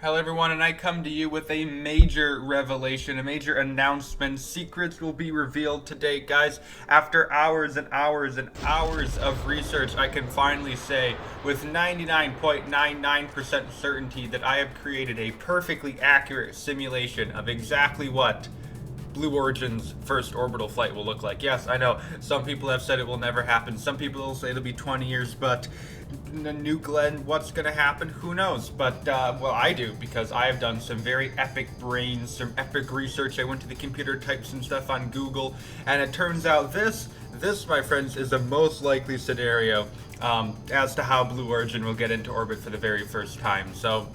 Hello everyone, and I come to you with a major revelation, a major announcement. Secrets will be revealed today, guys. After hours and hours and hours of research, I can finally say with 99.99% certainty that I have created a perfectly accurate simulation of exactly what Blue Origin's first orbital flight will look like. Yes, I know some people have said it will never happen. Some people will say it'll be 20 years, but New Glenn, what's going to happen? Who knows? But, well, I do, because I have done some very epic brains, some epic research. I went to the computer, typed some stuff on Google, and it turns out this, my friends, is the most likely scenario as to how Blue Origin will get into orbit for the very first time. So,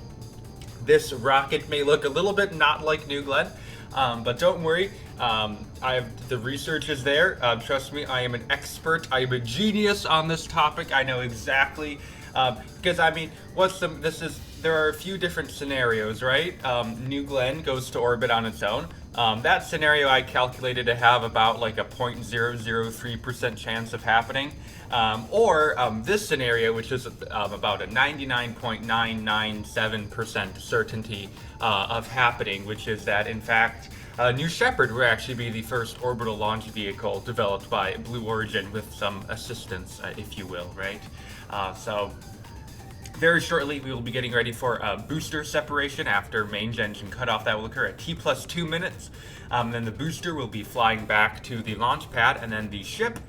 this rocket may look a little bit not like New Glenn, but don't worry, the research is there. Trust me, I am an expert. I am a genius on this topic. I know exactly, because I mean, there are a few different scenarios, right? New Glenn goes to orbit on its own. That scenario I calculated to have about like a 0.003% chance of happening. Or this scenario, which is about a 99.997% certainty of happening, which is that, in fact, New Shepard will actually be the first orbital launch vehicle developed by Blue Origin with some assistance, if you will, right? So very shortly, we will be getting ready for booster separation after main engine cutoff. That will occur at T+2 minutes. Then the booster will be flying back to the launch pad, and then the ship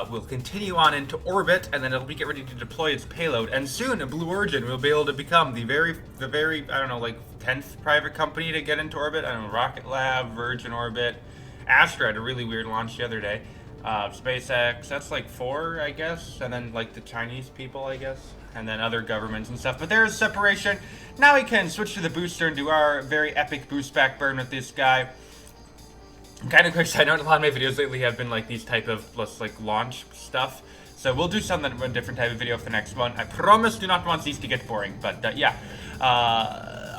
will continue on into orbit, and then it'll get ready to deploy its payload. And soon, Blue Origin will be able to become the very, I don't know, like 10th private company to get into orbit. I don't know, Rocket Lab, Virgin Orbit, Astra had a really weird launch the other day. SpaceX, that's like 4, I guess, and then like the Chinese people, I guess, and then other governments and stuff. But there's separation. Now we can switch to the booster and do our very epic boost back burn with this guy. Kind of quick side note, a lot of my videos lately have been like these type of like launch stuff. So we'll do something, a different type of video for the next one. I promise do not want these to get boring, but yeah.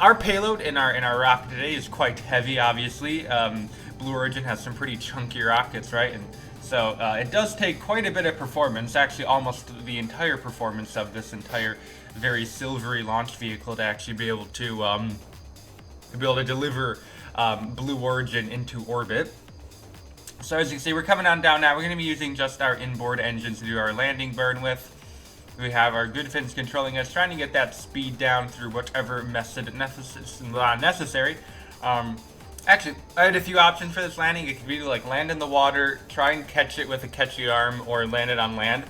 Our payload in our rocket today is quite heavy, obviously. Blue Origin has some pretty chunky rockets, right? And so it does take quite a bit of performance, actually almost the entire performance of this entire very silvery launch vehicle to actually be able to deliver Blue Origin into orbit. So as you can see, we're coming on down now. We're going to be using just our inboard engines to do our landing burn with. We have our good fins controlling us, trying to get that speed down through whatever method necessary. Actually, I had a few options for this landing. It could be to like land in the water, try and catch it with a catchy arm, or land it on land.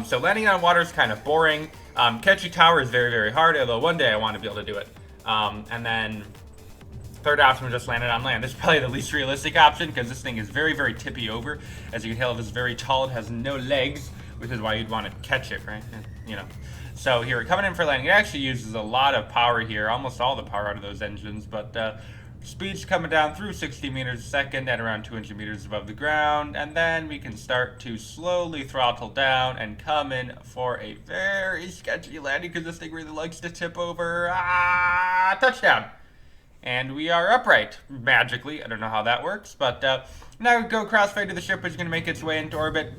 So landing on water is kind of boring. Catchy tower is very, very hard, although one day I want to be able to do it. And then third option was just land it on land. This is probably the least realistic option because this thing is very, very tippy over. As you can tell, it is very tall. It has no legs, which is why you'd want to catch it, right? You know. So here, coming in for landing, it actually uses a lot of power here, almost all the power out of those engines, but speed's coming down through 60 meters a second at around 200 meters above the ground, and then we can start to slowly throttle down and come in for a very sketchy landing because this thing really likes to tip over. Touchdown! And we are upright, magically. I don't know how that works, but now we go crossfade to the ship, which is going to make its way into orbit.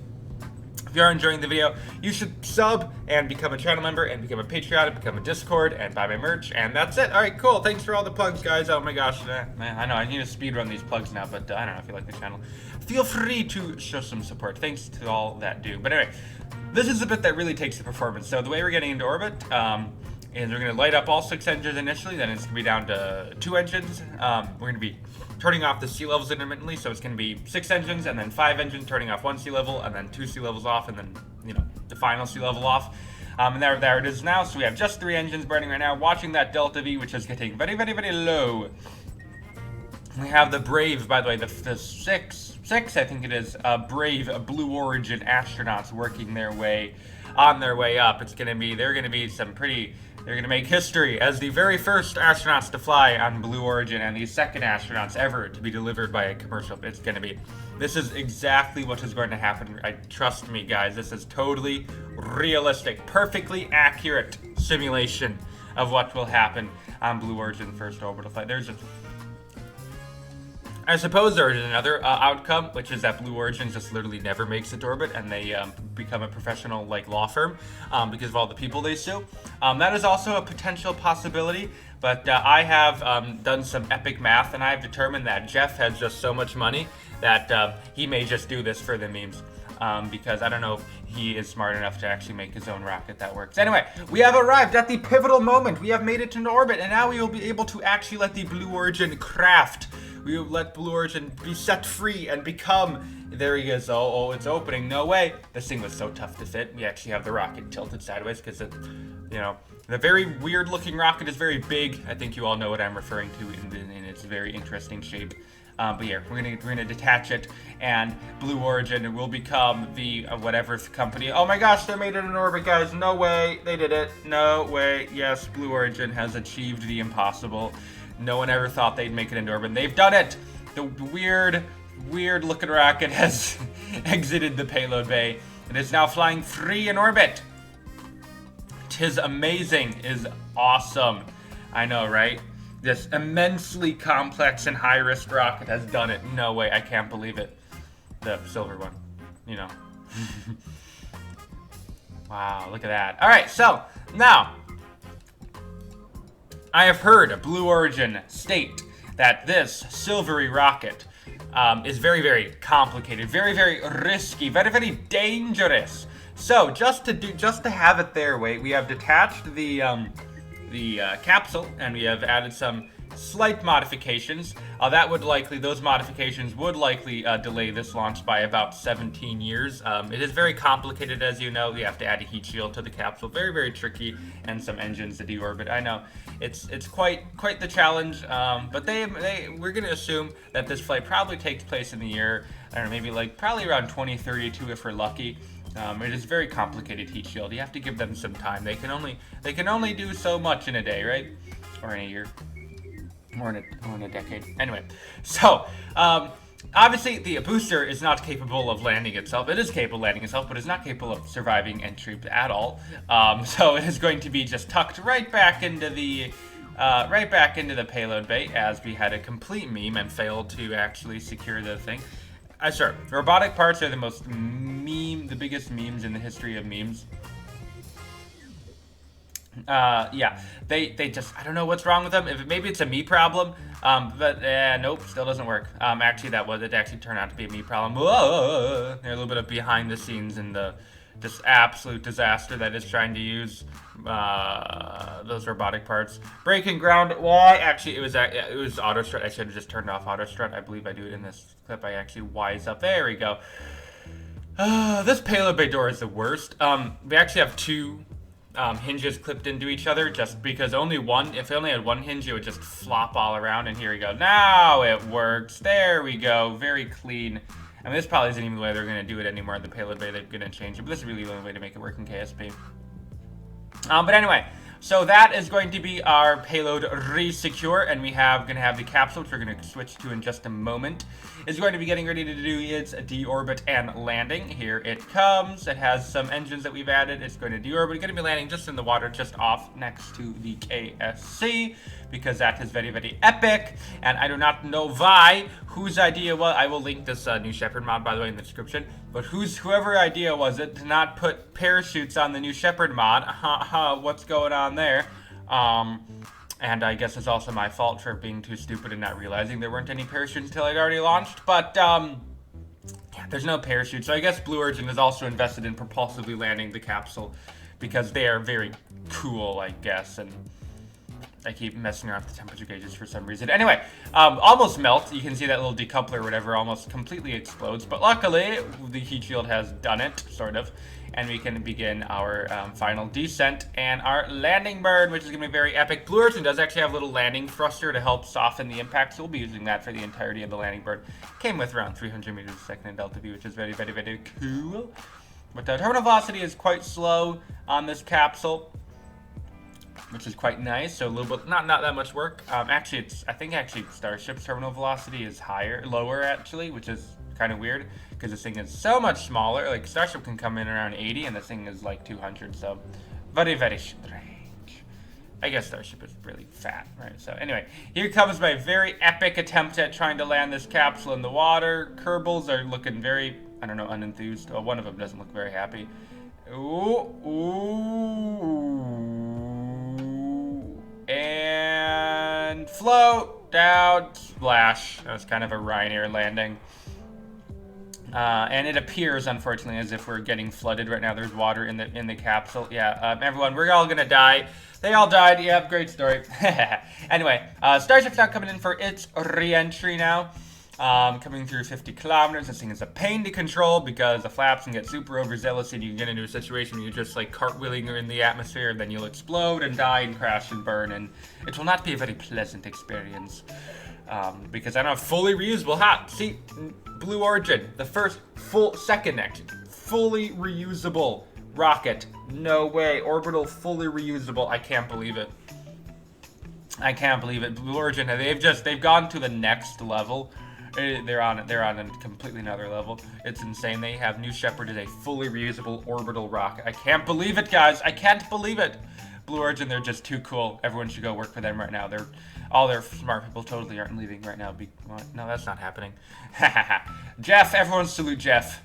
If you are enjoying the video, you should sub and become a channel member and become a Patreon and become a Discord and buy my merch, and that's it. Alright, cool. Thanks for all the plugs, guys. Oh my gosh. Man, I know, I need to speedrun these plugs now, but I don't know if you like the channel. Feel free to show some support. Thanks to all that do. But anyway, this is the bit that really takes the performance. So the way we're getting into orbit, is we're going to light up all 6 engines initially, then it's going to be down to 2 engines. We're going to be turning off the sea levels intermittently, so it's going to be 6 engines, and then 5 engines turning off 1 sea level, and then 2 sea levels off, and then, you know, the final sea level off. And there it is now, so we have just 3 engines burning right now, watching that delta V, which is getting very, very, very low. We have the brave, by the way, the six, I think it is, brave Blue Origin astronauts working their way, on their way up. They're going to be some pretty... They're going to make history as the very first astronauts to fly on Blue Origin and the second astronauts ever to be delivered by a commercial. This is exactly what is going to happen. Trust me, guys. This is totally realistic, perfectly accurate simulation of what will happen on Blue Origin first orbital flight. I suppose there is another outcome, which is that Blue Origin just literally never makes it to orbit, and they become a professional like law firm because of all the people they sue. That is also a potential possibility, but I have done some epic math, and I have determined that Jeff has just so much money that he may just do this for the memes. Because I don't know if he is smart enough to actually make his own rocket that works. Anyway, we have arrived at the pivotal moment. We have made it into orbit, and now we will be able to actually let the Blue Origin craft. We will let Blue Origin be set free and become... There he is. Oh, it's opening. No way. This thing was so tough to fit. We actually have the rocket tilted sideways because it, the very weird looking rocket is very big. I think you all know what I'm referring to in its very interesting shape. But yeah, we're gonna detach it, and Blue Origin will become the whatever company. Oh my gosh, they made it in orbit, guys! No way, they did it. No way. Yes, Blue Origin has achieved the impossible. No one ever thought they'd make it into orbit. They've done it. The weird looking rocket has exited the payload bay and is now flying free in orbit. 'Tis amazing. Is awesome. I know, right? This immensely complex and high-risk rocket has done it. No way, I can't believe it. The silver one, Wow, look at that. All right, so now I have heard Blue Origin state that this silvery rocket is very, very complicated, very, very risky, very, very dangerous. So just to have it their way, we have detached the capsule, and we have added some slight modifications. Those modifications would likely delay this launch by about 17 years. It is very complicated, as you know. We have to add a heat shield to the capsule. Very, very tricky, and some engines to deorbit. I know it's quite the challenge. But we're going to assume that this flight probably takes place in the year, I don't know, maybe probably around 2032 if we're lucky. It is a very complicated heat shield. You have to give them some time. They can only do so much in a day, right? Or in a year. Or in a decade. Anyway, so obviously the booster is not capable of landing itself. It is capable of landing itself, but it's not capable of surviving entry at all. So it is going to be just tucked right back into the payload bay, as we had a complete meme and failed to actually secure the thing. Sure. Robotic parts are the biggest memes in the history of memes. Yeah, they just, I don't know what's wrong with them. Maybe it's a me problem. But nope, still doesn't work. Actually, it actually turned out to be a me problem. Whoa! There's a little bit of behind the scenes in the just absolute disaster that is trying to use those robotic parts. Breaking ground. Why? Actually, it was auto strut. I should have just turned off auto strut. I believe I do it in this clip. I actually wise up. There we go. This payload bay door is the worst. We actually have two hinges clipped into each other, just because if I only had one hinge, it would just flop all around. And here we go. Now it works. There we go. Very clean. I mean, this probably isn't even the way they're going to do it anymore in the payload bay. They're going to change it, but this is really the only way to make it work in KSP. But anyway, so that is going to be our payload re-secure, and we going to have the capsule, which we're going to switch to in just a moment. Is going to be getting ready to do its deorbit and landing. Here it comes. It has some engines that we've added. It's going to deorbit. It's going to be landing just in the water, just off next to the KSC, because that is very, very epic. And I do not know why, whose idea was. I will link this New Shepard mod, by the way, in the description. But whoever idea was it to not put parachutes on the New Shepard mod? What's going on there? And I guess it's also my fault for being too stupid and not realizing there weren't any parachutes until I'd already launched. But yeah, there's no parachute. So I guess Blue Origin is also invested in propulsively landing the capsule, because they are very cool, I guess. And I keep messing around with the temperature gauges for some reason. Anyway, almost melt. You can see that little decoupler or whatever almost completely explodes. But luckily, the heat shield has done it, sort of. And we can begin our final descent and our landing burn, which is going to be very epic. Blue Origin does actually have a little landing thruster to help soften the impact, so we'll be using that for the entirety of the landing burn. Came with around 300 meters a second in Delta V, which is very, very, very cool. But the terminal velocity is quite slow on this capsule, which is quite nice. So a little bit, not that much work. I think Starship's terminal velocity is lower actually, which is kind of weird, because this thing is so much smaller. Like Starship can come in around 80, and this thing is like 200. So very, very strange. I guess Starship is really fat, right? So anyway, here comes my very epic attempt at trying to land this capsule in the water. Kerbals are looking very, I don't know, unenthused. Oh, one of them doesn't look very happy. Ooh, ooh. And float down, splash. That was kind of a Ryanair landing. And it appears, unfortunately, as if we're getting flooded right now. There's water in the capsule. Yeah, everyone, we're all gonna die. They all died. Yeah, great story. Anyway, Starship's now coming in for its re-entry now. Coming through 50 kilometers. This thing is a pain to control because the flaps can get super overzealous and you can get into a situation where you're just like cartwheeling in the atmosphere and then you'll explode and die and crash and burn, and it will not be a very pleasant experience. Because I don't have fully reusable. See, Blue Origin, the first second next, fully reusable rocket. No way. Orbital, fully reusable. I can't believe it. I can't believe it. Blue Origin, they've gone to the next level. They're on a completely another level. It's insane. They have New Shepard as a fully reusable orbital rocket. I can't believe it, guys. I can't believe it. Blue Origin, they're just too cool. Everyone should go work for them right now. All their smart people totally aren't leaving right now. No, that's not happening. Jeff, everyone salute Jeff.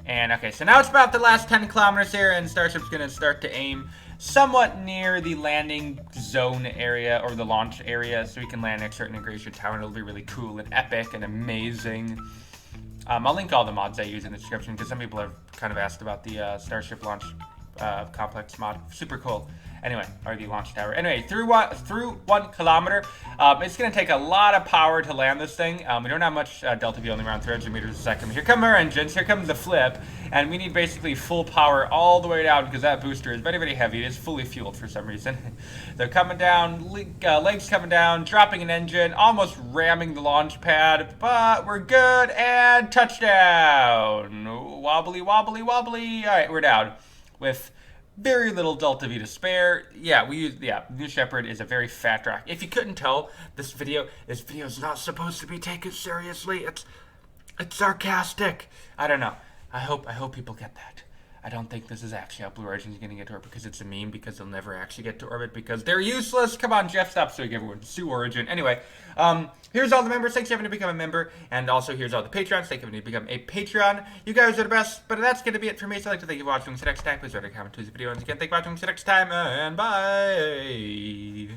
And okay, so now it's about the last 10 kilometers here, and Starship's gonna start to aim somewhat near the landing zone area or the launch area, so we can land next to our integration tower, and it'll be really cool and epic and amazing. I'll link all the mods I use in the description because some people have kind of asked about the Starship launch complex mod. Super cool. Anyway, or the launch tower. Anyway, through 1 kilometer, it's going to take a lot of power to land this thing. We don't have much delta V, only around 300 meters a second. Here come our engines, here comes the flip, and we need basically full power all the way down because that booster is very, very heavy. It is fully fueled for some reason. They're coming down, legs coming down, dropping an engine, almost ramming the launch pad, but we're good, and touchdown! Wobbly, wobbly, wobbly. All right, we're down with very little delta V to spare. New Shepard is a very fat rock. If you couldn't tell, this video is not supposed to be taken seriously. It's sarcastic. I don't know. I hope people get that. I don't think this is actually how Blue Origin is going to get to orbit because it's a meme, because they'll never actually get to orbit because they're useless. Come on, Jeff, stop suing everyone. Sue Origin. Anyway, here's all the members. Thanks for having to become a member. And also, here's all the Patreons. Thank you for having to become a Patreon. You guys are the best. But that's going to be it for me. So I'd like to thank you for watching. Until next time, please write a comment to this video. Once again, thank you for watching. Until next time, and bye.